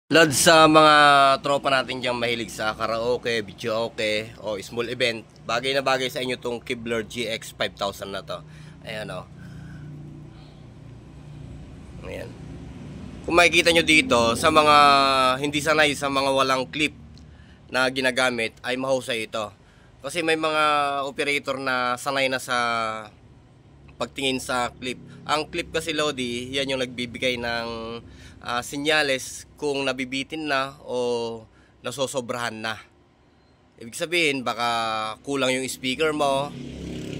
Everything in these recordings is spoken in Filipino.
Lods sa mga tropa natin diyang mahilig sa karaoke, videoke o small event, bagay na bagay sa inyo tong Kibler GX 5000 na to. Ayan o. Ayan. Kung makikita nyo dito, sa mga hindi sanay, sa mga walang clip na ginagamit, ay mahusay ito. Kasi may mga operator na sanay na sa pagtingin sa clip. Ang clip kasi, Lodi, yan yung nagbibigay ng senyales kung nabibitin na o nasosobrahan na. Ibig sabihin, baka kulang yung speaker mo,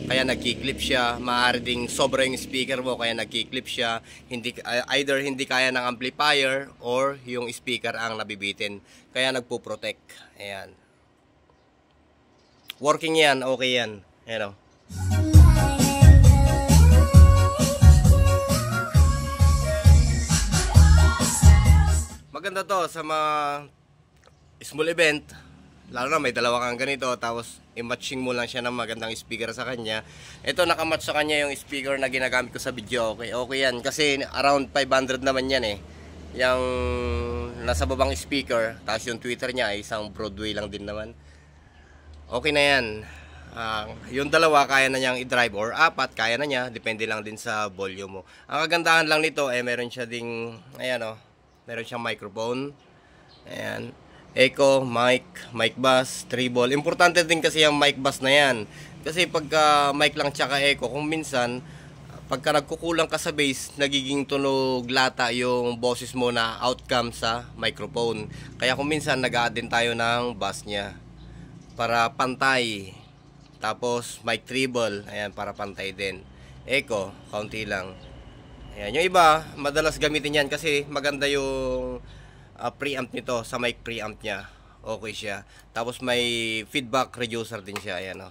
kaya nagki-clip siya. Maaari ding sobra yung speaker mo, kaya nagki-clip siya. Either hindi kaya ng amplifier or yung speaker ang nabibitin, kaya nagpo-protect. Ayan. Working yan, okay yan. Ayan o. Maganda to sa mga small event, lalo na may dalawa kang ganito, tapos i-matching mo lang siya ng magandang speaker sa kanya. Ito, nakamatch sa kanya yung speaker na ginagamit ko sa video. Okay, okay yan, kasi around 500 naman yan eh, yung nasa babang speaker. Tapos yung tweeter niya ay isang Broadway lang din naman. Okay na yan. Yung dalawa kaya na niyang i-drive, or apat kaya na niya, depende lang din sa volume mo. Ang kagandahan lang nito ay meron siya ding, ayan o, meron siyang microphone. Ayan. Echo, mic bass, treble. Importante din kasi yung mic bass na yan. Kasi pagka mic lang tsaka echo, kung minsan, pagka nagkukulang ka sa bass, nagiging tunog lata yung boses mo na outcome sa microphone. Kaya kung minsan, nag-a-add din tayo ng bass niya para pantay. Tapos, mic treble. Ayan, para pantay din. Echo, kaunti lang. Ayan, yung iba, madalas gamitin yan kasi maganda yung preamp nito, sa mic preamp niya. Okay siya. Tapos may feedback reducer din siya. Ayan o.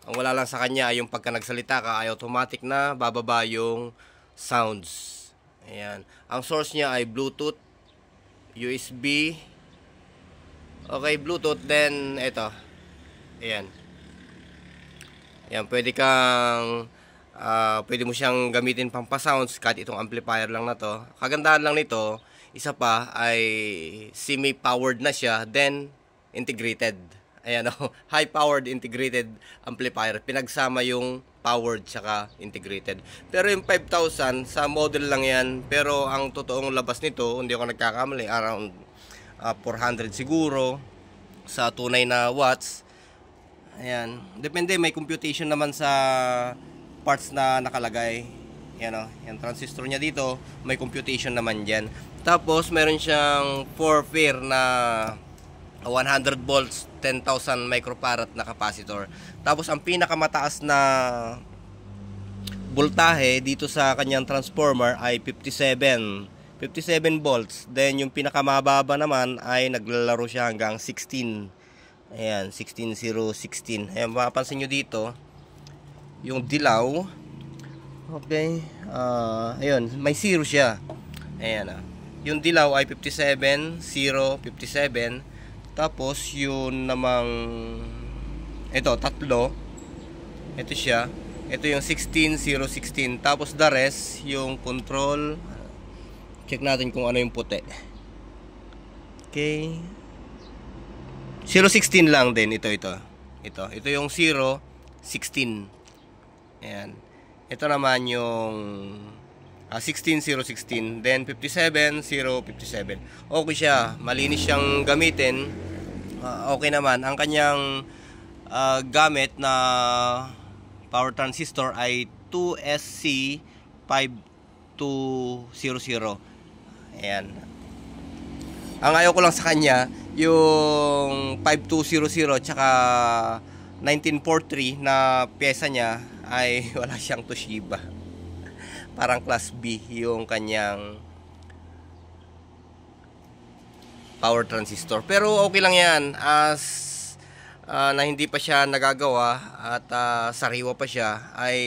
Ang wala lang sa kanya ay yung pagka nagsalita ka ay automatic na bababa yung sounds. Ayan. Ang source niya ay Bluetooth, USB. Okay, Bluetooth. Then, ito. Ayan. Ayan, pwede mo siyang gamitin pang pa-sounds kahit itong amplifier lang na to. Kagandahan lang nito, isa pa ay semi-powered na siya, then integrated. Ayan o, high-powered integrated amplifier. Pinagsama yung powered tsaka integrated. Pero yung 5,000, sa model lang yan. Pero ang totoong labas nito, hindi ako nagkakamali, around 400 siguro sa tunay na watts. Ayan, depende, may computation naman sa parts na nakalagay. Yan o, yung transistor niya dito, may computation naman dyan. Tapos, meron siyang 4 pair na 100 volts, 10,000 microfarad na capacitor. Tapos, ang pinakamataas na voltahe dito sa kanyang transformer ay 57 volts. Then, yung pinakamababa naman ay naglalaro siya hanggang 16. Ayan, 16016. Ayan, mapapansin nyo dito yung dilaw. Okay, ayun, may 0 siya. Ayan, yung dilaw ay 57 Tapos yun namang ito, tatlo. Ito siya. Ito yung 16016. Tapos the rest, yung control. Check natin kung ano yung puti. Okay, 016 lang din. Ito yung 016. Ayan. Ito naman yung 16016. Then 57057. Okay siya, malinis siyang gamitin. Okay naman. Ang kanyang gamit na power transistor ay 2SC5200. Ayan. Ang ayaw ko lang sa kanya, yung 5200 tsaka 1943 na pyesa niya ay wala siyang Toshiba. Parang class B yung kanyang power transistor. Pero okay lang yan, as na hindi pa siya nagagawa at sariwa pa siya, ay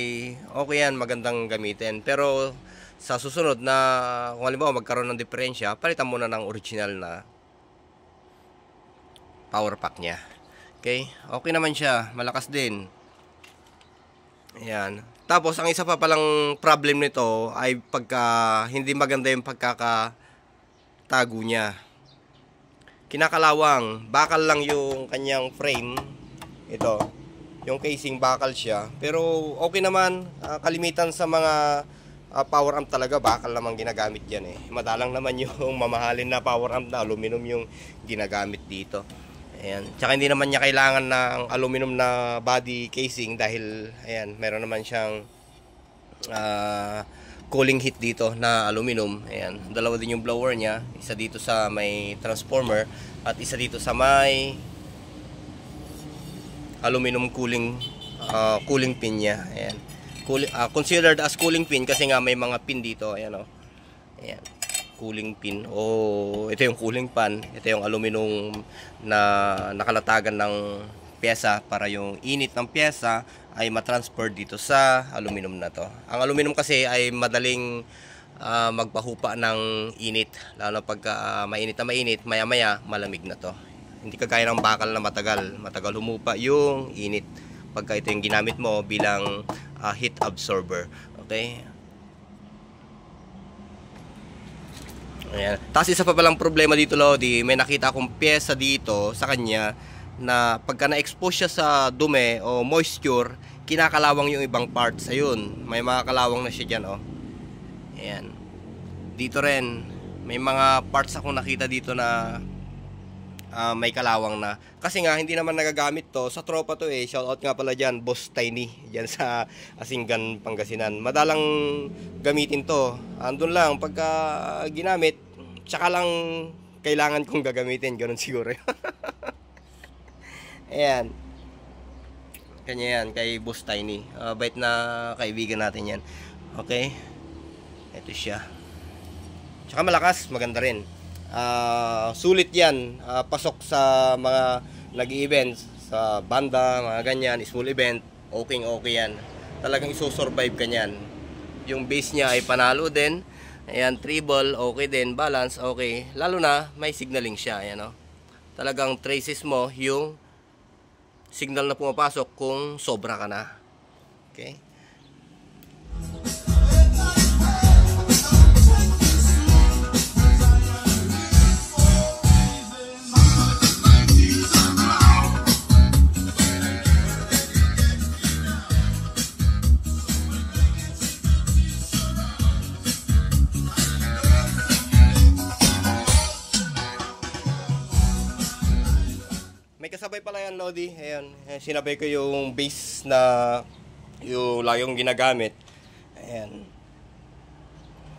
okay yan, magandang gamitin. Pero sa susunod na kung halimbawa magkaroon ng diferensya, palitan mo na ng original na power pack niya. Okay, okay naman siya, malakas din. Ayan. Tapos ang isa pa palang problem nito ay pagka hindi maganda yung pagkakatago niya. kinakalawang. Bakal lang yung kanyang frame. Ito, yung casing bakal siya. Pero okay naman, kalimitan sa mga power amp talaga, bakal naman ginagamit yan eh. Madalang naman yung mamahalin na power amp na aluminum yung ginagamit dito. Ayan. Tsaka hindi naman niya kailangan ng aluminum na body casing dahil ayan, meron naman siyang cooling heat dito na aluminum. Ayan. Dalawa din yung blower niya. Isa dito sa may transformer at isa dito sa may aluminum cooling pin niya. Ayan. Considered as cooling pin kasi nga may mga pin dito. Ayan o. Ayan. Cooling pin o ito yung cooling pan, ito yung aluminum na nakalatagan ng pyesa para yung init ng pyesa ay matransfer dito sa aluminum na to. Ang aluminum kasi ay madaling magpahupa ng init, lalo pagka mainit na mainit, maya maya malamig na to. Hindi kagaya ng bakal na matagal humupa yung init pagka ito yung ginamit mo bilang heat absorber. Okay. Ayan. Tapos isa pa palang problema dito, Lodi, may nakita akong pyesa dito sa kanya na pagka na-expose siya sa dumi o moisture, kinakalawang yung ibang parts. Ayun, may mga kalawang na siya dyan, oh. Ayan. Dito rin, may mga parts akong nakita dito na may kalawang na. Kasi nga, hindi naman nagagamit to. Sa tropa to eh. Shoutout nga pala dyan, Boss Tiny. Dyan sa Asinggan, Pangasinan. Madalang gamitin to. Andun lang, pagka ginamit, tsaka lang kailangan kong gagamitin. Ganun siguro. Ayan. Kanya yan, kay Boss Tiny. Bait na kaibigan natin yan. Okay. Ito siya. Tsaka malakas, maganda rin. Sulit yan, pasok sa mga nag-events sa banda, mga ganyan, small event, okay yan. Talagang isosurvive ka yan. Yung base niya ay panalo din. Ayan, treble, okay din. Balance, okay. Lalo na, may signaling siya. Ayan, oh. Talagang traces mo yung signal na pumapasok kung sobra ka na. Okay. May kasabay pala yan, Lodi. Ayan, sinabay ko yung base na yung ginagamit. Ayan.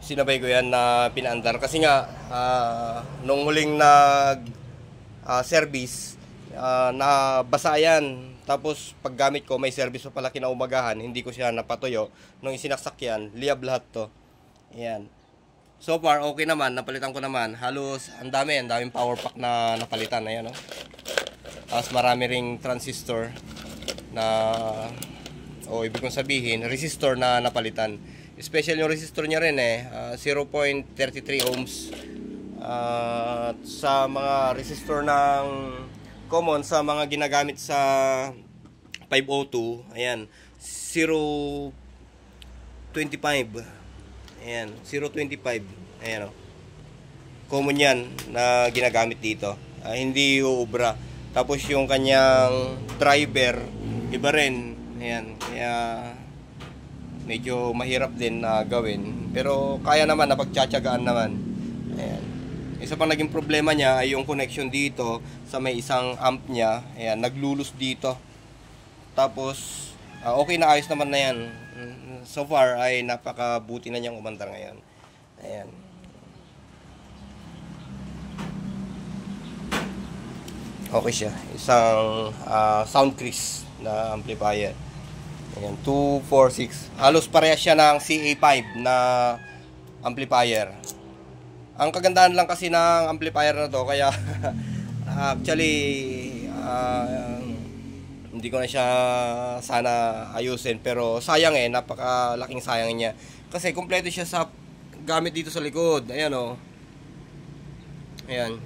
Sinabay ko yan na pinaandar. Kasi nga, nung huling service, nabasa yan. Tapos, paggamit ko, may service pa pala kinaumagahan. Hindi ko siya napatuyo. Nung isinaksak yan, liyab lahat to. Ayan. So far, okay naman. Napalitan ko naman. Halos, ang daming power pack na napalitan. Ayan, oh. Tapos marami ring transistor na ibig kong sabihin resistor na napalitan. Special yung resistor niya rin eh, 0.33 ohms. Sa mga resistor ng common sa mga ginagamit sa 502, ayan, 0.25. Ayan, 0.25. Ayan, oh. Common yan na ginagamit dito. Hindi uubra. Tapos yung kanyang driver, iba rin. Ayan, kaya medyo mahirap din na gawin. Pero kaya naman, napagtsatsagaan naman. Ayan. Isa pang naging problema niya ay yung connection dito sa may isang amp niya. Ayan, naglulus dito. Tapos, okay na, ayos naman na yan. So far ay napakabuti na niyang umandar ngayon. Ayan. Okay siya. Isang Soundcrease na amplifier. Ayan, 246. Halos parehas siya ng CA5 na amplifier. Ang kagandahan lang kasi ng amplifier na to, kaya actually hindi ko na siya sana ayusin, pero sayang eh, napakalaking sayang niya. Kasi kumpleto siya sa gamit dito sa likod. Ayan oh. Ayan.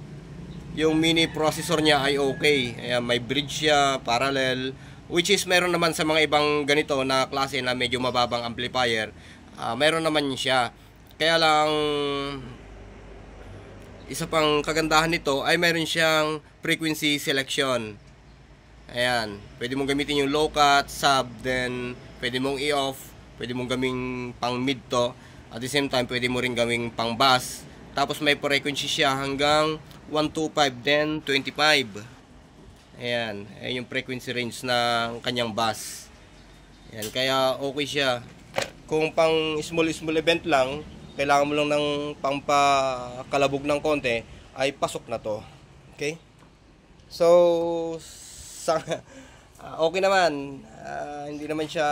Yung mini processor niya ay okay. Ayan, may bridge siya, parallel, which is meron naman sa mga ibang ganito na klase na medyo mababang amplifier. Meron naman siya. Kaya lang isa pang kagandahan nito ay mayroon siyang frequency selection. Ayan, pwede mong gamitin yung low cut, sub, then pwede mong i-off, pwede mong gawing pang mid to. At the same time, pwede mo rin gawing pang bass. Tapos may frequency siya hanggang 125, then 25. Ayan, ayan yung frequency range ng kanyang bass. Ayan, kaya okay siya. Kung pang small event lang, kailangan mo lang ng pampakalabog ng konti, ay pasok na to. Okay? So, okay naman. Hindi naman siya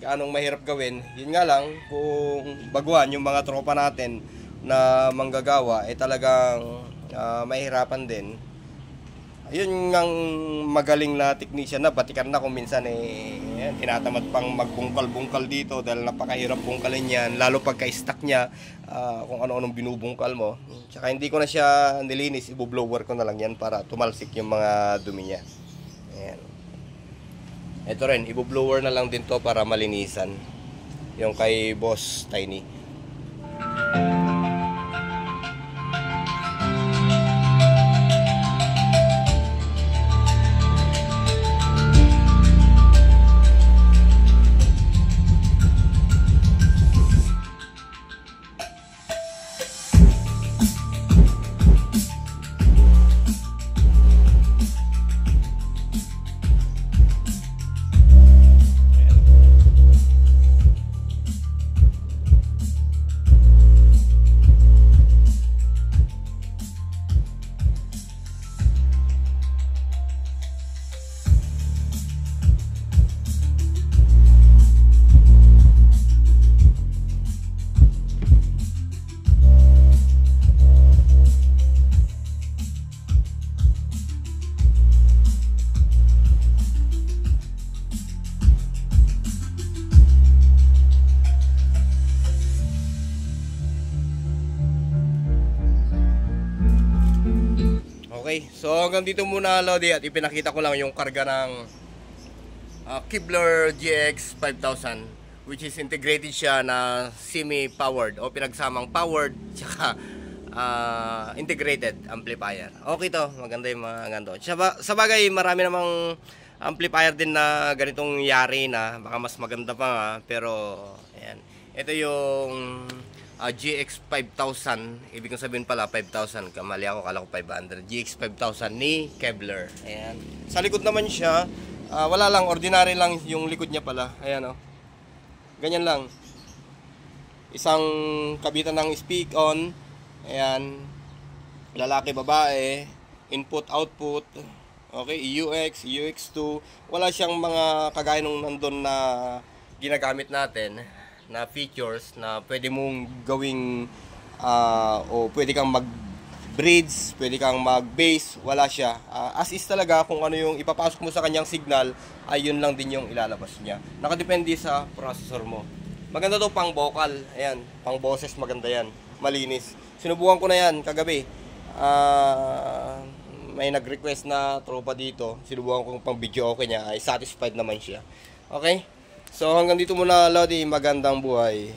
gaanong mahirap gawin. Yun nga lang, kung baguhan yung mga tropa natin na manggagawa, talagang mahirapan din. Yun ngang magaling na technician na, batikan na kung minsan tinatamad pang magbungkal-bungkal dito dahil napakahirap bungkalin yan, lalo pagka-stack niya, kung ano-anong binubungkal mo. Tsaka hindi ko na siya nilinis, ibublower ko na lang yan para tumalsik yung mga dumi niya. Ayan. Ito rin, ibublower na lang din to para malinisan. Yung kay Boss Tiny. Okay, so hanggang dito muna Lodi, at ipinakita ko lang yung karga ng Kevlar GX 5000, which is integrated siya na semi-powered o pinagsamang powered tsaka integrated amplifier. Okay to, maganda yung mga ganito. Sa bagay, marami namang amplifier din na ganitong yari na baka mas maganda pa nga, pero ayan. Ito yung GX 5000, ibig kong sabihin pala 5000, kamali ako, kala ko 500. GX 5000 ni Kevlar. Ayan. Sa likod naman siya, wala lang, ordinary lang yung likod niya pala. Ayan oh. Ganyan lang. Isang kabitan ng speak on. Ayan. Lalaki, babae, input, output. Okay, EUX, EUX2. Wala siyang mga kagaya nung nandun na ginagamit natin na features na pwede mong gawing o pwede kang mag-bridge, pwede kang mag-bass, wala siya. As is talaga, kung ano yung ipapasok mo sa kanyang signal, ay yun lang din yung ilalabas niya. Nakadepende sa processor mo. Maganda to pang vocal, ayan, pang boses, maganda yan, malinis. Sinubukan ko na yan kagabi. May nag-request na tropa dito, sinubukan ko pang video okay niya, ay satisfied naman siya. Okay? So hanggang dito muna Lodi, magandang buhay.